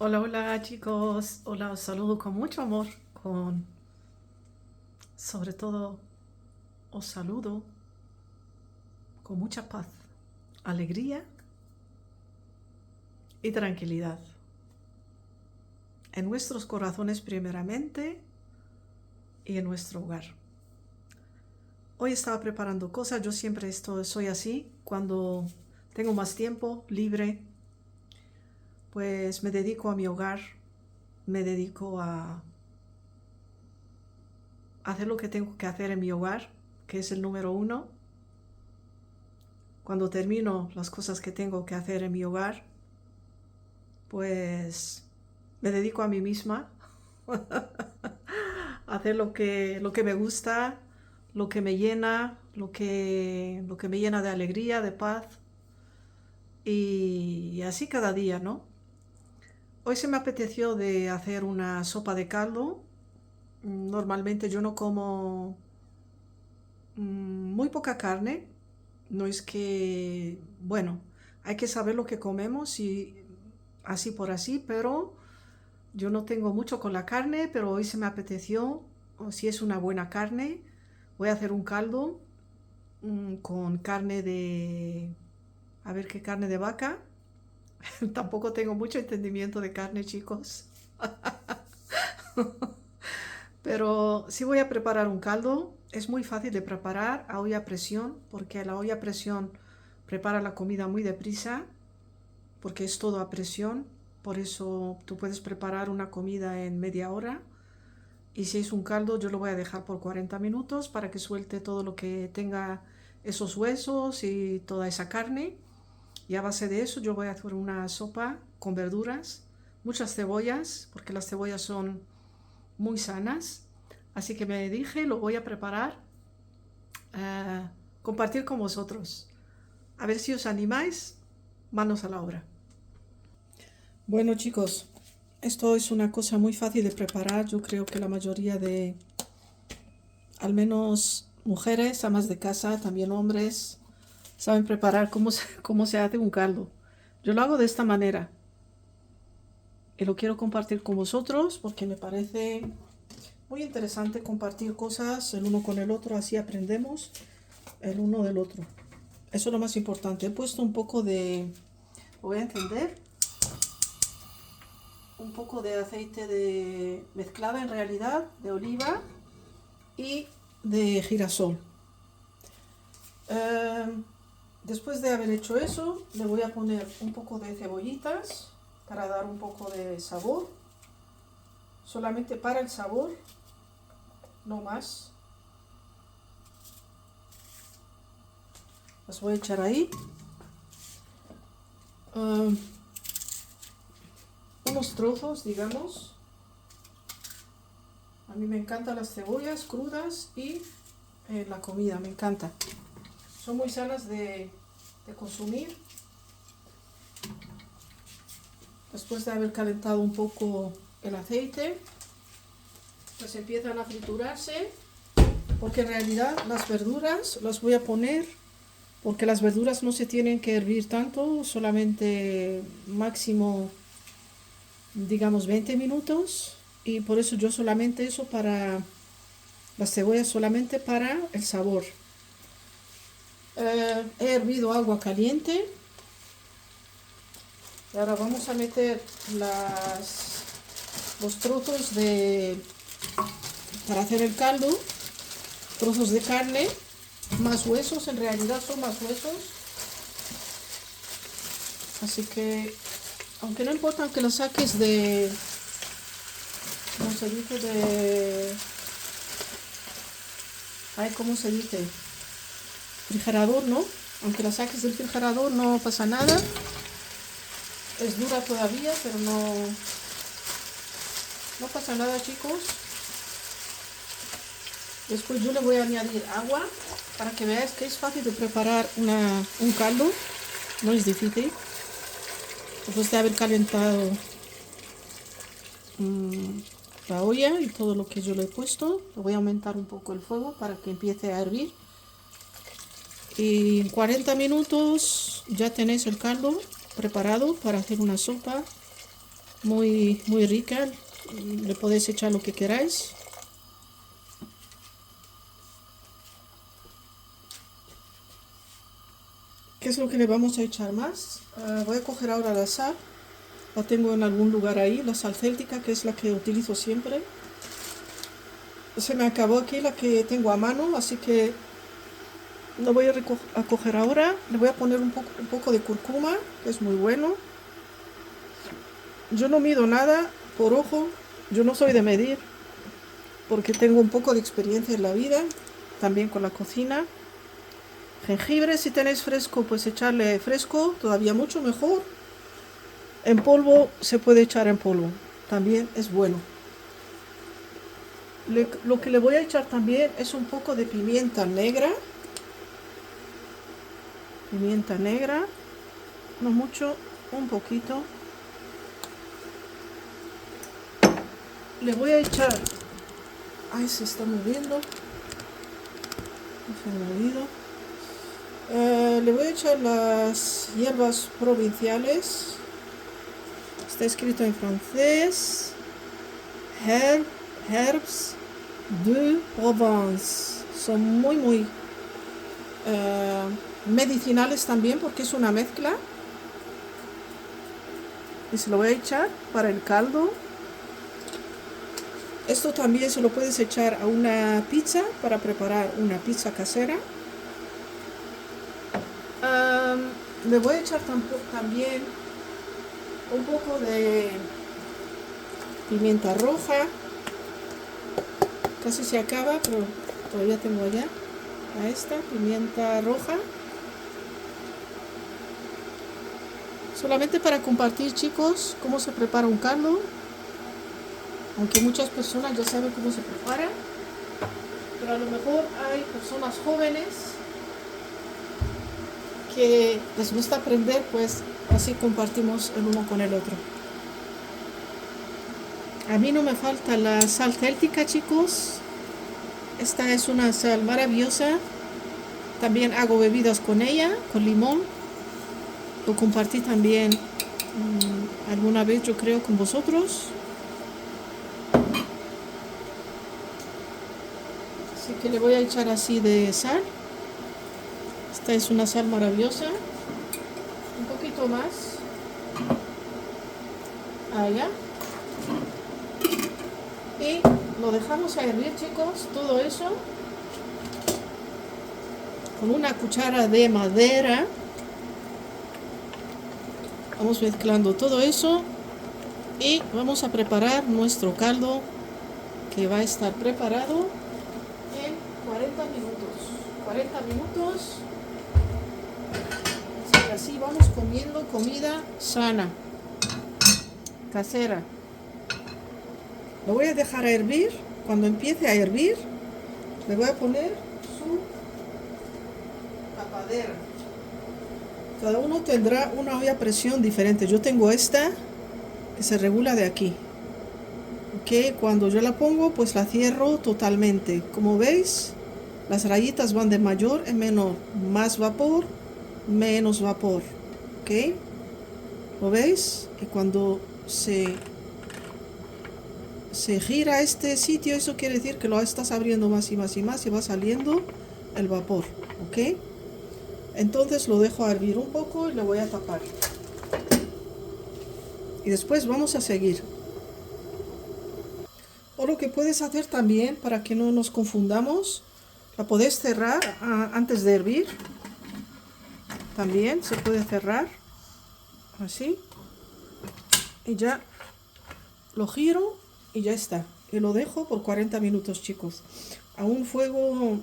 Hola, hola chicos, hola, os saludo con mucho amor, con sobre todo os saludo con mucha paz, alegría y tranquilidad en nuestros corazones primeramente y en nuestro hogar. Hoy estaba preparando cosas, yo siempre soy así, cuando tengo más tiempo libre, pues me dedico a mi hogar, me dedico a hacer lo que tengo que hacer en mi hogar, que es el número uno. Cuando termino las cosas que tengo que hacer en mi hogar, pues me dedico a mí misma, a hacer lo que me gusta, lo que me llena, lo que me llena de alegría, de paz, y así cada día, ¿no? Hoy se me apeteció de hacer una sopa de caldo. Normalmente yo no como muy poca carne. No es que, bueno, hay que saber lo que comemos y así por así, pero yo no tengo mucho con la carne, pero hoy se me apeteció, o si es una buena carne, voy a hacer un caldo con carne de, a ver qué carne de vaca. Tampoco tengo mucho entendimiento de carne, chicos, pero sí voy a preparar un caldo. Es muy fácil de preparar a olla a presión, porque la olla a presión prepara la comida muy deprisa, porque es todo a presión. Por eso tú puedes preparar una comida en media hora. Y si es un caldo, yo lo voy a dejar por 40 minutos para que suelte todo lo que tenga esos huesos y toda esa carne. Y a base de eso yo voy a hacer una sopa con verduras, muchas cebollas, porque las cebollas son muy sanas. Así que me dije, lo voy a preparar, eh, compartir con vosotros. A ver si os animáis, manos a la obra. Bueno chicos, esto es una cosa muy fácil de preparar. Yo creo que la mayoría de, al menos mujeres, amas de casa, también hombres, saben preparar cómo se hace un caldo. Yo lo hago de esta manera y lo quiero compartir con vosotros porque me parece muy interesante compartir cosas el uno con el otro, así aprendemos el uno del otro. Eso es lo más importante. He puesto un poco de, lo voy a encender, un poco de aceite de mezclada en realidad, de oliva y de girasol. Eh, Después de haber hecho eso, le voy a poner un poco de cebollitas para dar un poco de sabor, solamente para el sabor, no más. Las voy a echar ahí. Uh, Unos trozos, digamos. A mí me encantan las cebollas crudas y la comida, me encanta. Son muy sanas de consumir. Después de haber calentado un poco el aceite, pues empiezan a triturarse, porque en realidad las verduras las voy a poner, porque las verduras no se tienen que hervir tanto, solamente máximo, digamos, 20 minutos, y por eso yo solamente eso para las cebollas, solamente para el sabor. He hervido agua caliente y ahora vamos a meter los trozos para hacer el caldo, trozos de carne, más huesos, en realidad son más huesos. Así que, aunque no importa que lo saques ¿cómo se dice? ¿Cómo se dice? Refrigerador, ¿no? Aunque la saques del refrigerador no pasa nada. Es dura todavía, pero no pasa nada, chicos. Después yo le voy a añadir agua para que veáis que es fácil de preparar un caldo. No es difícil. Después de haber calentado la olla y todo lo que yo le he puesto, le voy a aumentar un poco el fuego para que empiece a hervir. Y en 40 minutos ya tenéis el caldo preparado para hacer una sopa muy rica. Le podéis echar lo que queráis. ¿Qué es lo que le vamos a echar más? Voy a coger ahora la sal. La tengo en algún lugar ahí, la sal céltica, que es la que utilizo siempre. Se me acabó aquí la que tengo a mano, así que lo voy a coger ahora. Le voy a poner un poco de cúrcuma, que es muy bueno. Yo no mido nada por ojo, yo no soy de medir, porque tengo un poco de experiencia en la vida, también con la cocina. Jengibre, si tenéis fresco, pues echarle fresco, todavía mucho mejor. En polvo se puede echar en polvo, también es bueno. Lo que le voy a echar también es un poco de pimienta negra. Pimienta negra, no mucho, un poquito. Le voy a echar... Ay, se está moviendo. Se me ha movido. Le voy a echar las hierbas provinciales. Está escrito en francés. Herbes de Provence. Son muy medicinales también porque es una mezcla. Y se lo voy a echar para el caldo. Esto también se lo puedes echar a una pizza para preparar una pizza casera. Le voy a echar también un poco de pimienta roja. Casi se acaba, pero todavía tengo allá a esta pimienta roja. Solamente para compartir, chicos, cómo se prepara un caldo. Aunque muchas personas ya saben cómo se prepara, pero a lo mejor hay personas jóvenes que les gusta aprender, pues así compartimos el uno con el otro. A mí no me falta la sal céltica, chicos. Esta es una sal maravillosa. También hago bebidas con ella, con limón. Lo compartí también alguna vez, yo creo, con vosotros. Así que le voy a echar así de sal. Esta es una sal maravillosa. Un poquito más. Allá. Y lo dejamos a hervir, chicos, todo eso. Con una cuchara de madera. Vamos mezclando todo eso. Y vamos a preparar nuestro caldo, que va a estar preparado en 40 minutos. 40 minutos. Así vamos comiendo comida sana, casera. Lo voy a dejar a hervir. Cuando empiece a hervir, le voy a poner su tapadera. Cada uno tendrá una olla a presión diferente. Yo tengo esta que se regula de aquí. Ok, cuando yo la pongo, pues la cierro totalmente. Como veis, las rayitas van de mayor en menor. Más vapor, menos vapor. Ok, ¿lo veis? Y cuando se gira este sitio, eso quiere decir que lo estás abriendo más y más y más y va saliendo el vapor. Ok, entonces lo dejo hervir un poco y le voy a tapar. Y después vamos a seguir. O lo que puedes hacer también, para que no nos confundamos, la podés cerrar antes de hervir. También se puede cerrar así. Y ya lo giro y ya está. Y lo dejo por 40 minutos, chicos. A un fuego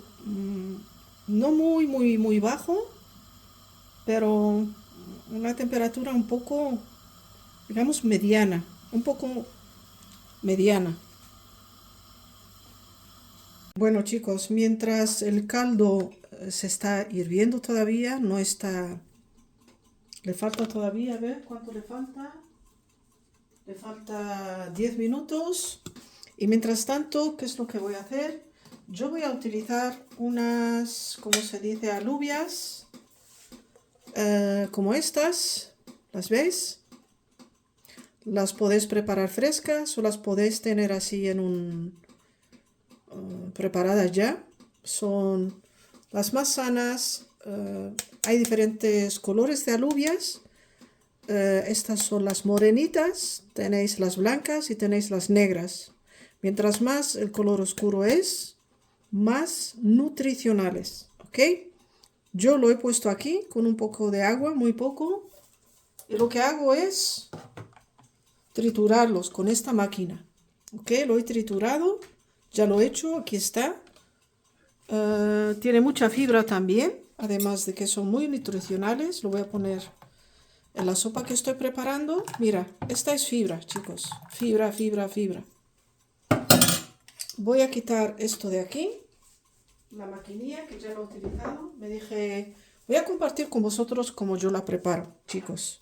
no muy bajo, pero una temperatura un poco, digamos, mediana. Un poco mediana. Bueno, chicos, mientras el caldo se está hirviendo todavía, no está... Le falta todavía, a ver cuánto le falta. Le falta 10 minutos. Y mientras tanto, ¿qué es lo que voy a hacer? Yo voy a utilizar unas, ¿cómo se dice? Alubias. Como estas. ¿Las veis? Las podéis preparar frescas o las podéis tener así en un preparadas ya. Son las más sanas. Hay diferentes colores de alubias. Estas son las morenitas, tenéis las blancas y tenéis las negras. Mientras más el color oscuro es, más nutricionales, ¿ok? Yo lo he puesto aquí con un poco de agua, muy poco. Y lo que hago es triturarlos con esta máquina, ¿ok? Lo he triturado, ya lo he hecho, aquí está. Tiene mucha fibra también, además de que son muy nutricionales. Lo voy a poner en la sopa que estoy preparando. Mira, esta es fibra, chicos. Fibra, fibra, fibra. Voy a quitar esto de aquí. La maquinilla que ya lo he utilizado. Me dije, voy a compartir con vosotros cómo yo la preparo, chicos.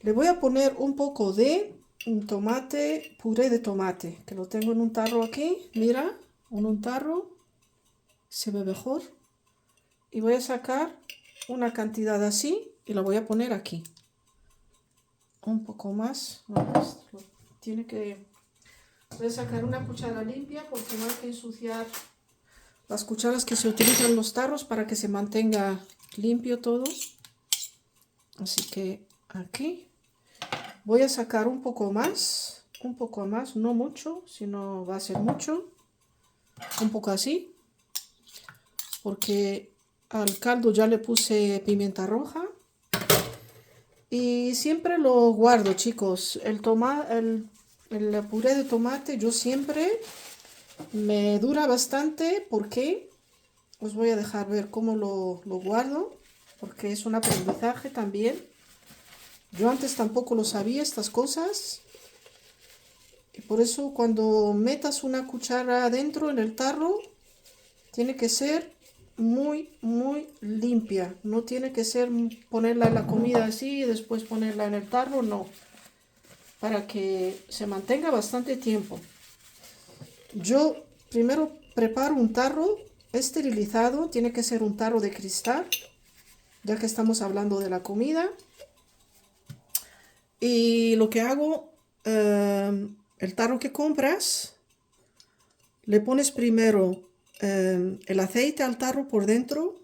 Le voy a poner un poco de tomate, puré de tomate, que lo tengo en un tarro aquí. Mira, en un tarro. Se ve mejor. Y voy a sacar una cantidad así y la voy a poner aquí. Un poco más. Vamos, tiene que... Voy a sacar una cuchara limpia porque no hay que ensuciar las cucharas que se utilizan en los tarros para que se mantenga limpio todo. Así que aquí voy a sacar un poco más, no mucho, sino va a ser mucho. Un poco así, porque al caldo ya le puse pimienta roja. Y siempre lo guardo, chicos. El puré de tomate yo siempre me dura bastante porque os voy a dejar ver cómo lo guardo, porque es un aprendizaje también. Yo antes tampoco lo sabía estas cosas. Y por eso cuando metas una cuchara adentro en el tarro, tiene que ser muy, muy limpia. No tiene que ser ponerla en la comida así y después ponerla en el tarro, no. Para que se mantenga bastante tiempo. Yo primero preparo un tarro esterilizado. Tiene que ser un tarro de cristal, ya que estamos hablando de la comida. Y lo que hago, el tarro que compras, le pones primero el aceite al tarro por dentro,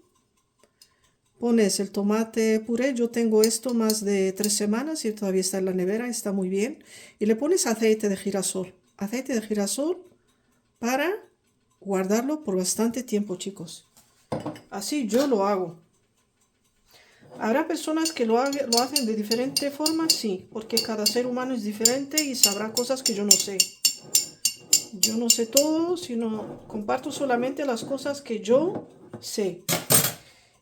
pones el tomate puré. Yo tengo esto más de 3 semanas y todavía está en la nevera, está muy bien. Y le pones aceite de girasol para guardarlo por bastante tiempo, chicos. Así yo lo hago. Habrá personas que lo hacen de diferente forma, sí, porque cada ser humano es diferente y sabrá cosas que yo no sé. Yo no sé todo, sino comparto solamente las cosas que yo sé.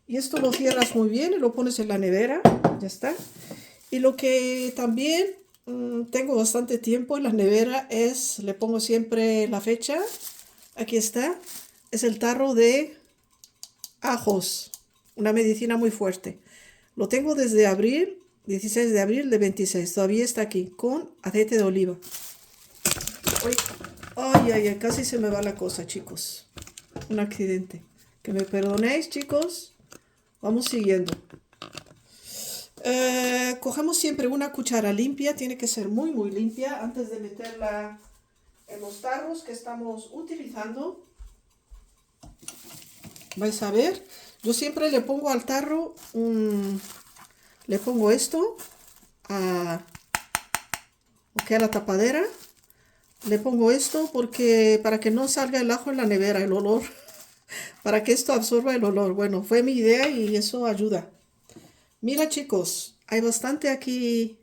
Y esto lo cierras muy bien y lo pones en la nevera, ya está. Y lo que también tengo bastante tiempo en la nevera es, le pongo siempre la fecha, aquí está, es el tarro de ajos, una medicina muy fuerte. Lo tengo desde abril, 16 de abril de 26, todavía está aquí, con aceite de oliva. Uy. Ay, ay, ay, casi se me va la cosa, chicos. Un accidente. Que me perdonéis, chicos. Vamos siguiendo. Cogemos siempre una cuchara limpia, tiene que ser muy, muy limpia antes de meterla en los tarros que estamos utilizando. Vais a ver, yo siempre le pongo al tarro le pongo esto a la tapadera. Le pongo esto porque para que no salga el ajo en la nevera, el olor, para que esto absorba el olor. Bueno, fue mi idea y eso ayuda. Mira, chicos, hay bastante aquí.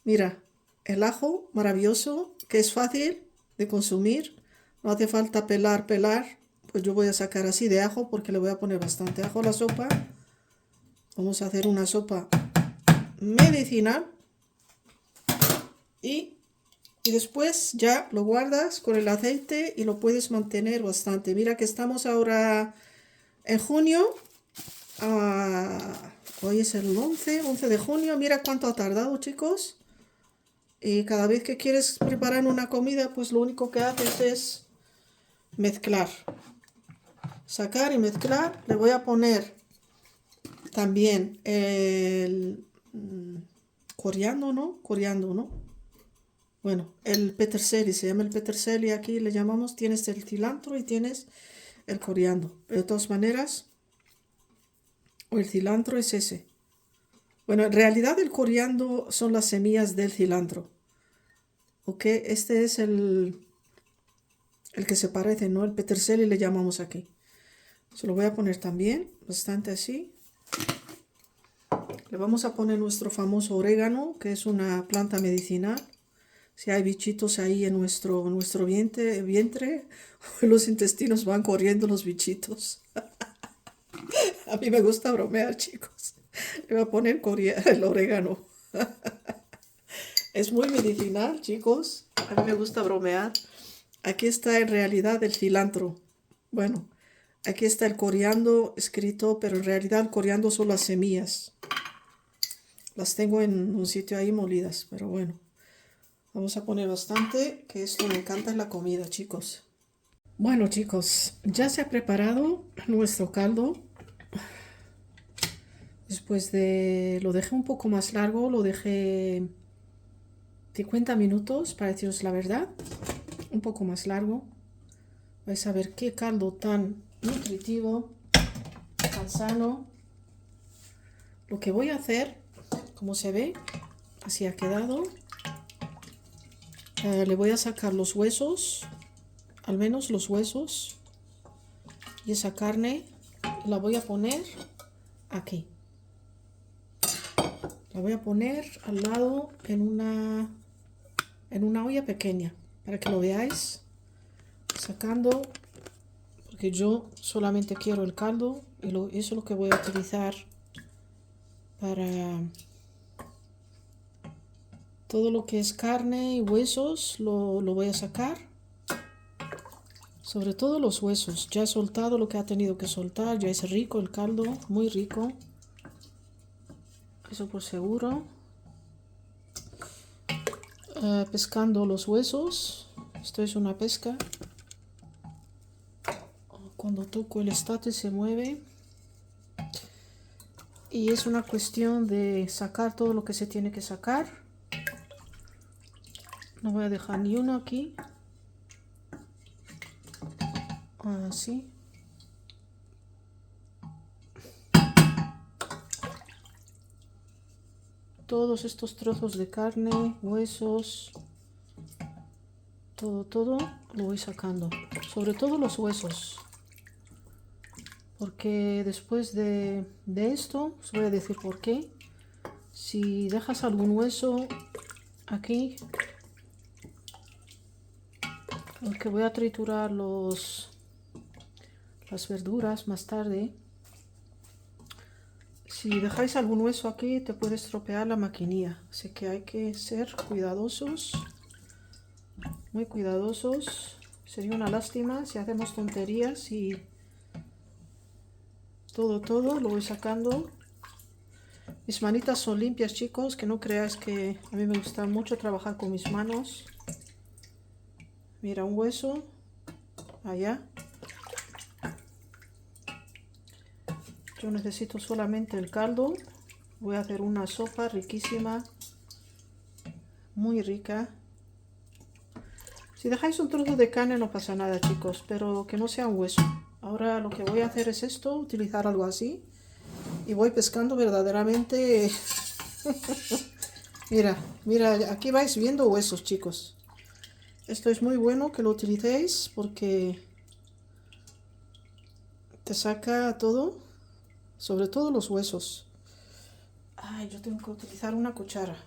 Mira, el ajo maravilloso, que es fácil de consumir. No hace falta pelar. Pues yo voy a sacar así de ajo porque le voy a poner bastante ajo a la sopa. Vamos a hacer una sopa medicinal. Y después ya lo guardas con el aceite y lo puedes mantener bastante. Mira que estamos ahora en junio. Hoy es el 11 de junio. Mira cuánto ha tardado, chicos. Y cada vez que quieres preparar una comida, pues lo único que haces es mezclar. Sacar y mezclar. Le voy a poner también el coriandro, ¿no? Coriandro, ¿no? Bueno, el peterselli, se llama el peterselli, aquí le llamamos, tienes el cilantro y tienes el coriandro. De todas maneras, o el cilantro es ese. Bueno, en realidad el coriandro son las semillas del cilantro. ¿Ok? Este es el que se parece, ¿no? El peterselli le llamamos aquí. Se lo voy a poner también, bastante así. Le vamos a poner nuestro famoso orégano, que es una planta medicinal. Si hay bichitos ahí en nuestro vientre, los intestinos van corriendo los bichitos. A mí me gusta bromear, chicos. Le voy a poner el orégano. Es muy medicinal, chicos. A mí me gusta bromear. Aquí está en realidad el cilantro. Bueno, aquí está el coriandro escrito, pero en realidad el coriandro son las semillas. Las tengo en un sitio ahí molidas, pero bueno. Vamos a poner bastante, que esto me encanta en la comida, chicos. Bueno, chicos, ya se ha preparado nuestro caldo. Después lo dejé un poco más largo, lo dejé 50 minutos, para deciros la verdad. Un poco más largo. Vais a ver qué caldo tan nutritivo, tan sano. Lo que voy a hacer, como se ve, así ha quedado. Le voy a sacar los huesos, al menos los huesos, y esa carne la voy a poner aquí. La voy a poner al lado en una olla pequeña, para que lo veáis, sacando, porque yo solamente quiero el caldo y eso es lo que voy a utilizar para todo lo que es carne y huesos. Lo voy a sacar, sobre todo los huesos. Ya he soltado lo que ha tenido que soltar, ya es rico el caldo, muy rico, eso por seguro. Pescando los huesos, esto es una pesca. Cuando toco el estate se mueve. Y es una cuestión de sacar todo lo que se tiene que sacar. No voy a dejar ni uno aquí. Así. Todos estos trozos de carne, huesos, todo lo voy sacando. Sobre todo los huesos. Porque después de esto, os voy a decir por qué. Si dejas algún hueso aquí, porque voy a triturar las verduras más tarde. Si dejáis algún hueso aquí, te puede estropear la maquinilla. Así que hay que ser cuidadosos, muy cuidadosos. Sería una lástima si hacemos tonterías y todo lo voy sacando. Mis manitas son limpias, chicos, que no creáis que a mí me gusta mucho trabajar con mis manos. Mira, un hueso allá. Yo necesito solamente el caldo. Voy a hacer una sopa riquísima, muy rica. Si dejáis un trozo de carne no pasa nada, chicos, pero que no sea un hueso. Ahora lo que voy a hacer es esto, utilizar algo así. Y voy pescando verdaderamente. Mira, aquí vais viendo huesos, chicos. Esto es muy bueno que lo utilicéis porque te saca todo, sobre todo los huesos. Ay, yo tengo que utilizar una cuchara.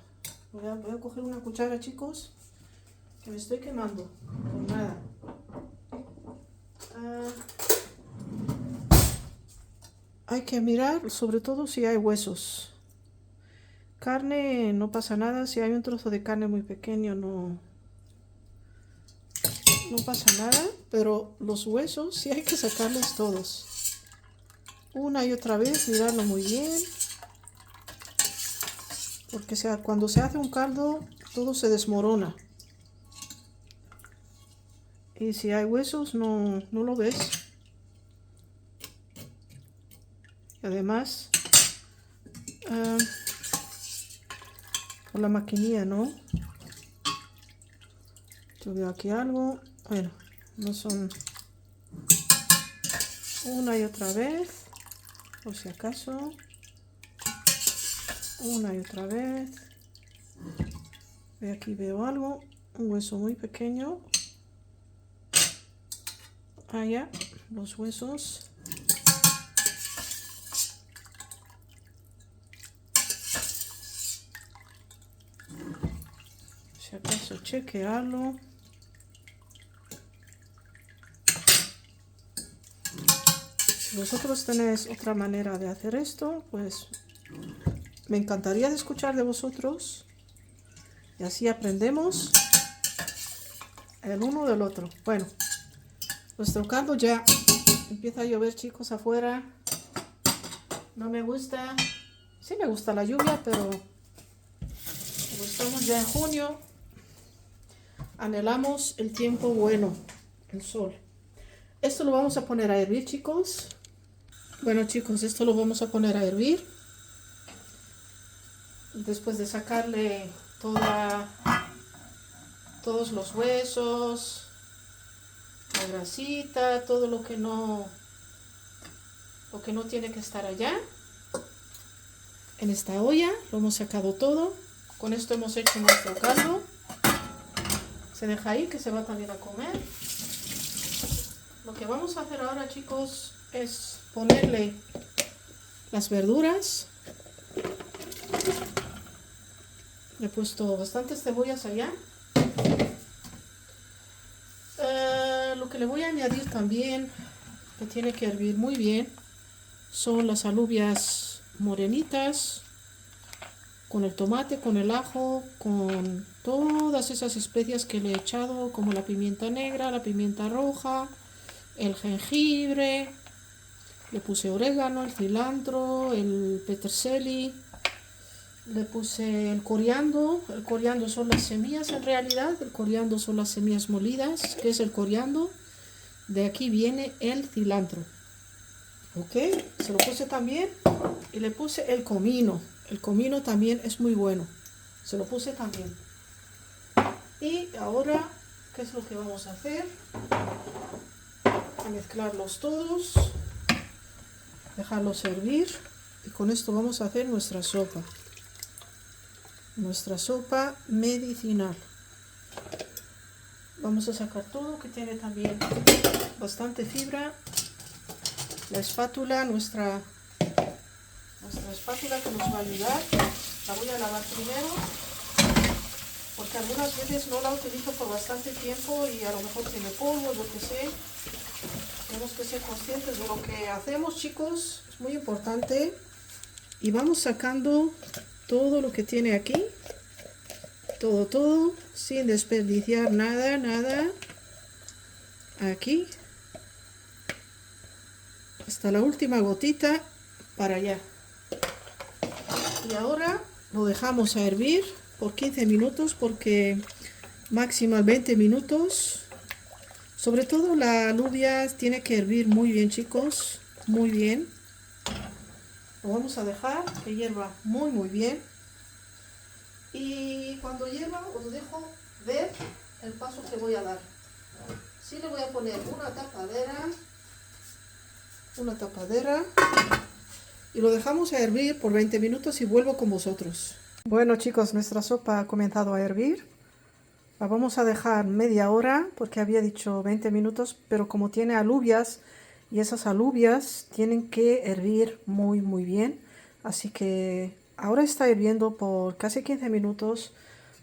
Voy a coger una cuchara, chicos, que me estoy quemando. Por nada. Hay que mirar, sobre todo si hay huesos. Carne no pasa nada, si hay un trozo de carne muy pequeño no pasa nada, pero los huesos sí hay que sacarlos todos. Una y otra vez, mirarlo muy bien. Porque cuando se hace un caldo, todo se desmorona. Y si hay huesos, no lo ves. Y además, Por la maquinilla, ¿no? Yo veo aquí algo. Bueno, no son una y otra vez, por si acaso. Una y otra vez. Aquí veo algo. Un hueso muy pequeño. Allá, los huesos. Si acaso chequearlo. Si vosotros tenéis otra manera de hacer esto, pues me encantaría de escuchar de vosotros. Y así aprendemos el uno del otro. Bueno, nuestro caldo ya empieza a llover, chicos, afuera. No me gusta. Sí me gusta la lluvia, pero como estamos ya en junio, anhelamos el tiempo bueno, el sol. Esto lo vamos a poner a hervir, chicos. Bueno, chicos, esto lo vamos a poner a hervir. Después de sacarle todos los huesos, la grasita, todo lo que no tiene que estar allá. En esta olla lo hemos sacado todo. Con esto hemos hecho nuestro caldo. Se deja ahí que se va también a comer. Lo que vamos a hacer ahora, chicos, es ponerle las verduras. Le he puesto bastantes cebollas allá. Lo que le voy a añadir también, que tiene que hervir muy bien, son las alubias morenitas, con el tomate, con el ajo, con todas esas especias que le he echado, como la pimienta negra, la pimienta roja, el jengibre, le puse orégano, el cilantro, el peterselli, le puse el coriandro son las semillas en realidad, el coriandro son las semillas molidas, que es el coriandro, de aquí viene el cilantro, ok, se lo puse también, y le puse el comino también es muy bueno, se lo puse también. Y ahora, ¿qué es lo que vamos a hacer? A mezclarlos todos, dejarlos hervir, y con esto vamos a hacer nuestra sopa medicinal. Vamos a sacar todo, que tiene también bastante fibra. La espátula, nuestra espátula que nos va a ayudar, la voy a lavar primero, porque algunas veces no la utilizo por bastante tiempo y a lo mejor tiene polvo, yo que sé. Tenemos que ser conscientes de lo que hacemos, chicos, es muy importante. Y vamos sacando todo lo que tiene aquí, todo, sin desperdiciar nada, aquí, hasta la última gotita para allá. Y ahora lo dejamos a hervir por 15 minutos, porque máximo 20 minutos. Sobre todo la alubia tiene que hervir muy bien, chicos, muy bien. Lo vamos a dejar que hierva muy bien. Y cuando hierva os dejo ver el paso que voy a dar. Sí, le voy a poner una tapadera y lo dejamos a hervir por 20 minutos y vuelvo con vosotros. Bueno, chicos, nuestra sopa ha comenzado a hervir. La vamos a dejar media hora, porque había dicho 20 minutos, pero como tiene alubias, y esas alubias tienen que hervir muy bien. Así que ahora está hirviendo por casi 15 minutos.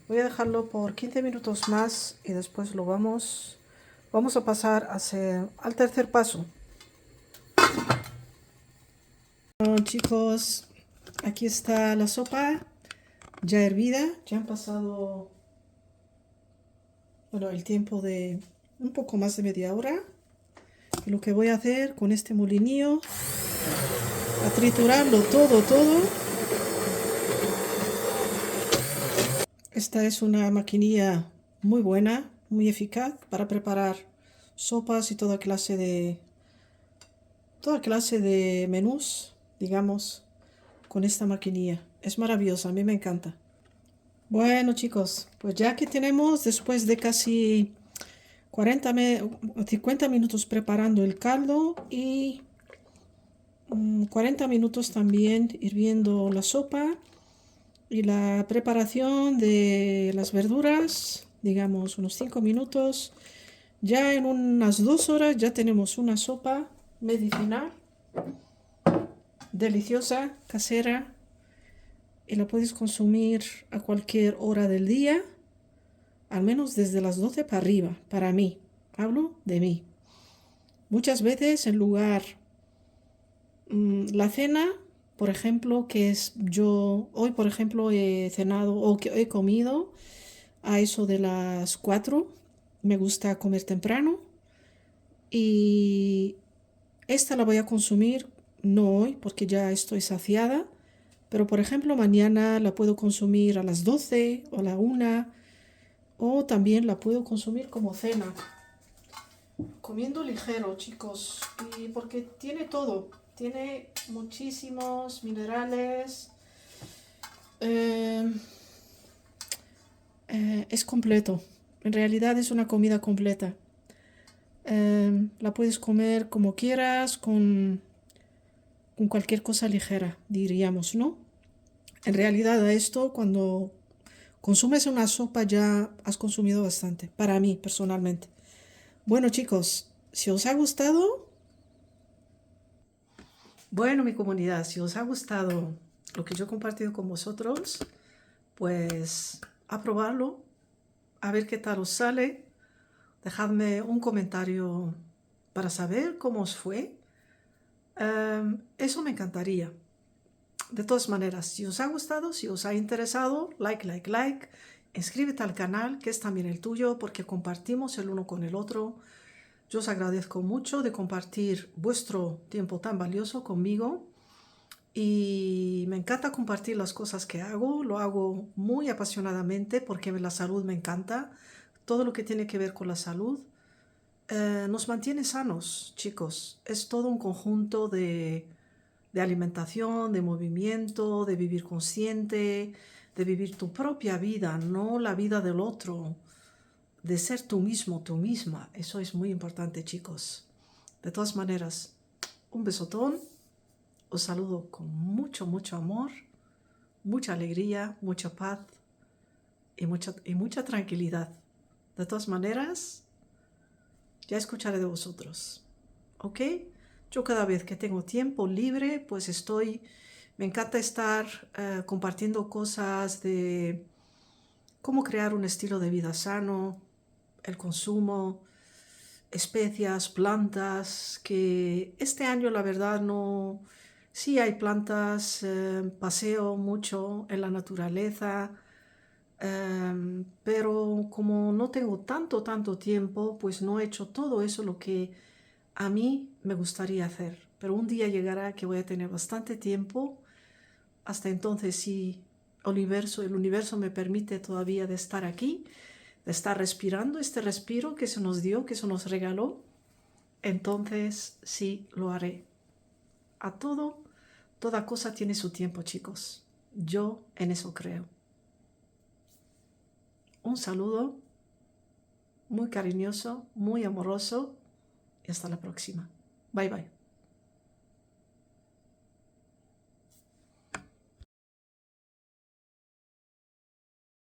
Voy a dejarlo por 15 minutos más y después lo vamos a pasar al tercer paso. Bueno, chicos, aquí está la sopa ya hervida. Ya han pasado, bueno, el tiempo de un poco más de media hora. Y lo que voy a hacer con este molinillo, a triturarlo todo. Esta es una maquinilla muy buena, muy eficaz para preparar sopas y toda clase de menús, digamos, con esta maquinilla. Es maravillosa, a mí me encanta. Bueno, chicos, pues ya que tenemos después de casi 50 minutos preparando el caldo y 40 minutos también hirviendo la sopa y la preparación de las verduras, digamos unos 5 minutos, ya en unas 2 horas ya tenemos una sopa medicinal, deliciosa, casera, y la puedes consumir a cualquier hora del día, al menos desde las 12 para arriba, para mí. Hablo de mí. Muchas veces en lugar la cena, por ejemplo, que es yo, hoy por ejemplo he cenado o que he comido a eso de las 4. Me gusta comer temprano y esta la voy a consumir no hoy porque ya estoy saciada, pero por ejemplo mañana la puedo consumir a las 12 o la 1 o también la puedo consumir como cena. Comiendo ligero, chicos, y porque tiene todo. Tiene muchísimos minerales. eh, es completo. En realidad es una comida completa. La puedes comer como quieras, con cualquier cosa ligera, diríamos, ¿no? En realidad a esto, cuando consumes una sopa ya has consumido bastante, para mí personalmente. Bueno, chicos, si os ha gustado, bueno, mi comunidad, si os ha gustado lo que yo he compartido con vosotros, pues a probarlo, a ver qué tal os sale. Dejadme un comentario para saber cómo os fue. Eso me encantaría. De todas maneras, si os ha gustado, si os ha interesado, like. Inscríbete al canal, que es también el tuyo, porque compartimos el uno con el otro. Yo os agradezco mucho de compartir vuestro tiempo tan valioso conmigo. Y me encanta compartir las cosas que hago, lo hago muy apasionadamente porque la salud me encanta. Todo lo que tiene que ver con la salud nos mantiene sanos, chicos. Es todo un conjunto de alimentación, de movimiento, de vivir consciente, de vivir tu propia vida, no la vida del otro, de ser tú mismo, tú misma. Eso es muy importante, chicos. De todas maneras, un besotón. Os saludo con mucho amor, mucha alegría, mucha paz y mucha tranquilidad. De todas maneras, ya escucharé de vosotros. ¿Ok? Yo cada vez que tengo tiempo libre, pues me encanta estar compartiendo cosas de cómo crear un estilo de vida sano, el consumo, especias, plantas, que este año la verdad no. Sí hay plantas, paseo mucho en la naturaleza, pero como no tengo tanto tiempo, pues no he hecho todo eso lo que a mí me gustaría hacer. Pero un día llegará que voy a tener bastante tiempo. Hasta entonces, si el universo me permite todavía de estar aquí, de estar respirando este respiro que se nos dio, que se nos regaló, entonces sí lo haré. A toda cosa tiene su tiempo, chicos. Yo en eso creo. Un saludo muy cariñoso, muy amoroso y hasta la próxima. Bye bye.